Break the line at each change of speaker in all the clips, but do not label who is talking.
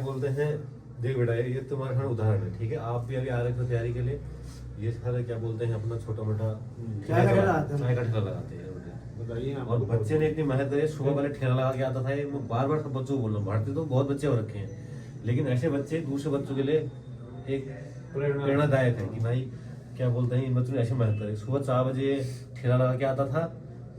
बोलते हैं, देख बेटा ये तुम्हारा खड़ा उदाहरण है, ठीक है। आप भी अभी आ रहे थे तैयारी के लिए, ये सारे क्या बोलते हैं अपना छोटा मोटा चाय का ठेला लगाते हैं। और बच्चे ने इतनी मेहनत करी, सुबह पहले ठेला लगा के आता था। ये मैं बार बार सब बच्चों को बोल रहा हूँ, भारतीय तो बहुत बच्चे हो रखे हैं, लेकिन ऐसे बच्चे दूसरे बच्चों के लिए एक प्रेरणादायक है कि भाई क्या बोलते हैं इन बच्चों ने ऐसे मेहनत करी। सुबह 4 बजे ठेला लगा के आता था,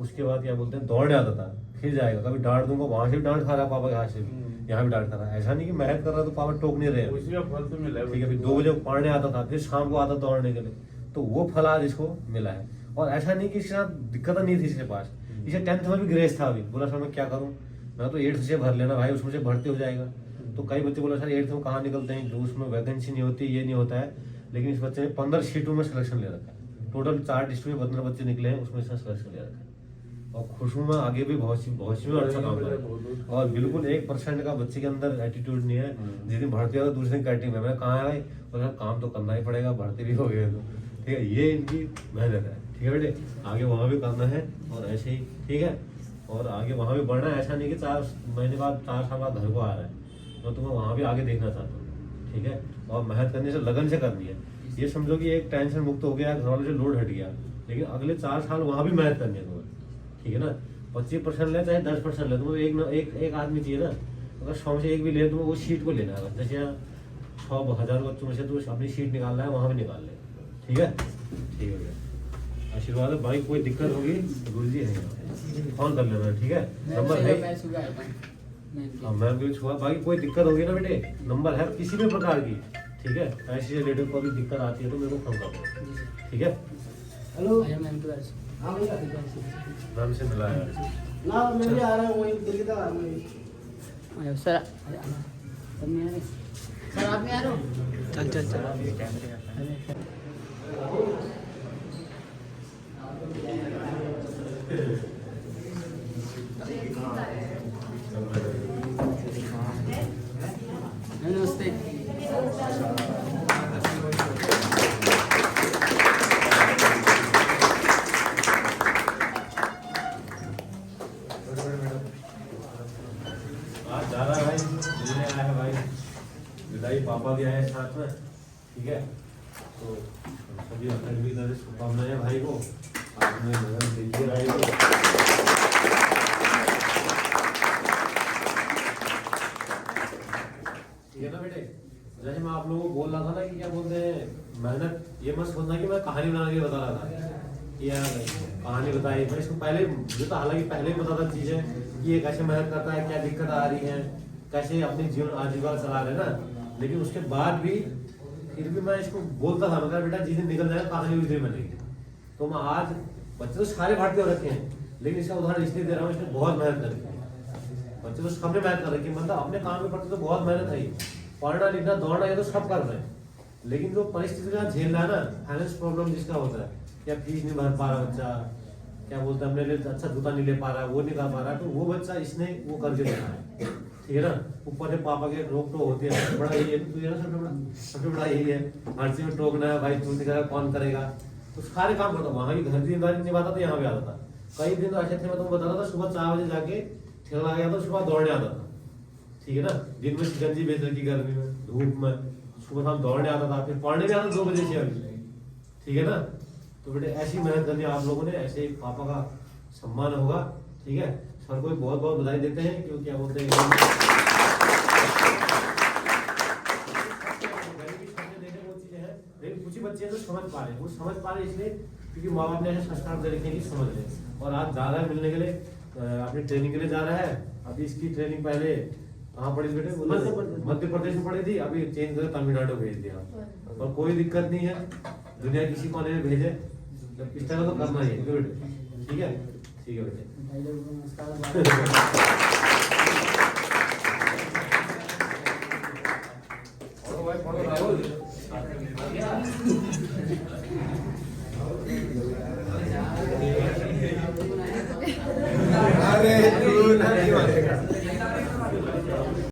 उसके बाद क्या बोलते हैं दौड़ने आता था, फिर जाएगा, कभी डांट दूंगा, वहां से भी डांट खा रहा है पापा के हाथ से भी, यहाँ भी डांट खा रहा है। ऐसा नहीं कि मेहनत कर रहा तो पापा टोक नहीं रहे, ठीक है। 2 बजे पढ़ने आता था, फिर शाम को आता दौड़ने के लिए, तो वो फल आज इसको मिला है। और ऐसा नहीं कि इसके साथ दिक्कत नहीं थी इसके पास, इसे 10th में भी ग्रेस था। अभी बोला सर मैं क्या करूँ, मैं तो 8th से भर लेना भाई, उसमें से भर्ती हो जाएगा। तो कई बच्चे बोला सर 8th में कहाँ निकलते हैं, जो उसमें वैकेंसी नहीं होती, ये नहीं होता है। लेकिन इस बच्चे ने 15 सीटों में सिलेक्शन ले रखा है, टोटल 4 डिस्ट्रिक्ट में 15 बच्चे निकले हैं, उसमें से सिलेक्शन ले रखा है। और खुश हूँ मैं, आगे भी बहुत सी में अच्छा काम करें। और बिल्कुल 1% का बच्चे के अंदर एटीट्यूड नहीं है। जिस दिन भर्ती होगा दूसरे दिन कैटिंग में मैं कहाँ है भाई, बोला काम तो करना ही पड़ेगा, भर्ती भी हो गए तो, ठीक है। ये इनकी मेहनत है, ठीक है बेटे। आगे वहाँ भी करना है और ऐसे ही, ठीक है। और आगे वहाँ भी बढ़ना है, ऐसा नहीं कि 4 महीने बाद 4 साल बाद घर को आ रहा है, मैं तुम्हें वहाँ भी आगे देखना चाहता हूँ, ठीक है। और मेहनत करने से लगन से करनी है। ये समझो कि एक टेंशन मुक्त हो गया, घर वालों से लोड हट गया, लेकिन अगले 4 साल वहाँ भी मेहनत करनी है तुम्हें, ठीक है ना। 25% ले चाहे 10% ले, तुम्हें एक आदमी चाहिए ना। अगर 100 से 1 भी ले, तुम्हें वो सीट को लेना है। जैसे यहाँ 100,000 बच्चों में से तो अपनी सीट निकालना है, वहाँ भी निकाल ले, ठीक है। ठीक है भैया, आशीर्वाद है भाई। कोई दिक्कत होगी गुरु जी है, फोन कर लेना, ठीक है। नंबर है मैम भी छुआ भाई, कोई दिक्कत होगी ना बेटे, नंबर है किसी भी प्रकार की, ठीक है। ऐसी रिलेटिव को भी दिक्कत आती है तो मेरे को फोन कर दो, ठीक है।
हेलो
मैम से मिला है
ना, मैं भी आ रहा हूँ, वही दिल्ली तक आ रहा हूँ सर। सर आप नहीं आ रहे हो? चल नमस्ते।
आज जा रहा है भाई, मिलने आया है भाई, विदाई पापा भी आए साथ में, ठीक है। तो सभी अपने भी तरह शुभकामनाएं हैं भाई को, आपने लगन देखिए भाई को। ठीक है ना बेटे। जैसे मैं आप लोगों को बोल रहा था ना कि क्या बोलते हैं मेहनत, ये मत सोचना कि मैं कहानी बना के बता रहा था कि यार कहानी बताई। मैं इसको पहले मुझे तो हालांकि पहले ही पता था चीजें कि ये कैसे मेहनत करता है, क्या दिक्कत आ रही है, कैसे अपनी जीवन आजीविका चला रहे ना। लेकिन उसके बाद भी फिर भी मैं इसको बोलता था, मगर बेटा जिस दिन निकल जाएगा कहानी उस दिन बनेगी। तो मैं आज बच्चे तो सारे भारतीय हो रखे हैं, लेकिन इसका उदाहरण इसलिए दे रहा हूँ, इसने बहुत मेहनत कर रखी है। बच्चे तो सबने मेहनत कर रखी है, मतलब अपने काम में पढ़ते तो बहुत मेहनत है, पढ़ना लिखना दौड़ना ये तो सब कर रहे हैं। लेकिन जो परिस्थिति का झेल रहा है ना, फाइनेंस प्रॉब्लम जिसका होता है, या फीस नहीं भर पा रहा बच्चा, क्या बोलते हैं अपने लिए अच्छा जूता नहीं ले पा रहा, वो नहीं कर पा रहा, तो वो बच्चा इसने वो करके देखा है, ठीक है ना। ऊपर से पापा के रोक टोक होती है, बड़ा यही है तो ये ना सबसे बड़ा यही है, हर चीज में टोकना है भाई, तू नहीं करेगा कौन करेगा। तो सारे काम करता, वहां भी घर की जिम्मेदारी निभाता था, यहाँ भी आता था। कई दिन तो ऐसे थे, मैं तुमको बताता था, सुबह 4 बजे जाके ठेला लगा था, सुबह दौड़ने आता था, ठीक है ना। दिन में शिकंजी बेच रखी, गर्मी में धूप में, सुबह शाम दौड़ने आता था, फिर पढ़ने भी आता 2 बजे से अभी, ठीक है ना। तो बेटे ऐसी मेहनत करनी आप लोगों ने, ऐसे ही पापा का सम्मान होगा, ठीक है। सर को बहुत बहुत बधाई देते हैं, क्योंकि क्या बोलते हैं कुछ ही बच्चे तो समझ पा रहे, वो समझ पा रहे इसलिए क्योंकि माँ बाप ने ऐसे संस्कार दे रखे हैं कि समझ रहे। और आज जा रहा है मिलने के लिए, अपनी ट्रेनिंग के लिए जा रहा है। अभी इसकी ट्रेनिंग पहले कहाँ पड़ी बेटे? मध्य प्रदेश में पड़ी थी, अभी चेंज कर तमिलनाडु भेज दिया। और कोई दिक्कत नहीं है, दुनिया किसी कोने में भेजे, इस तरह तो करना ही है बेटे, ठीक है। ठीक है बेटे। और भाई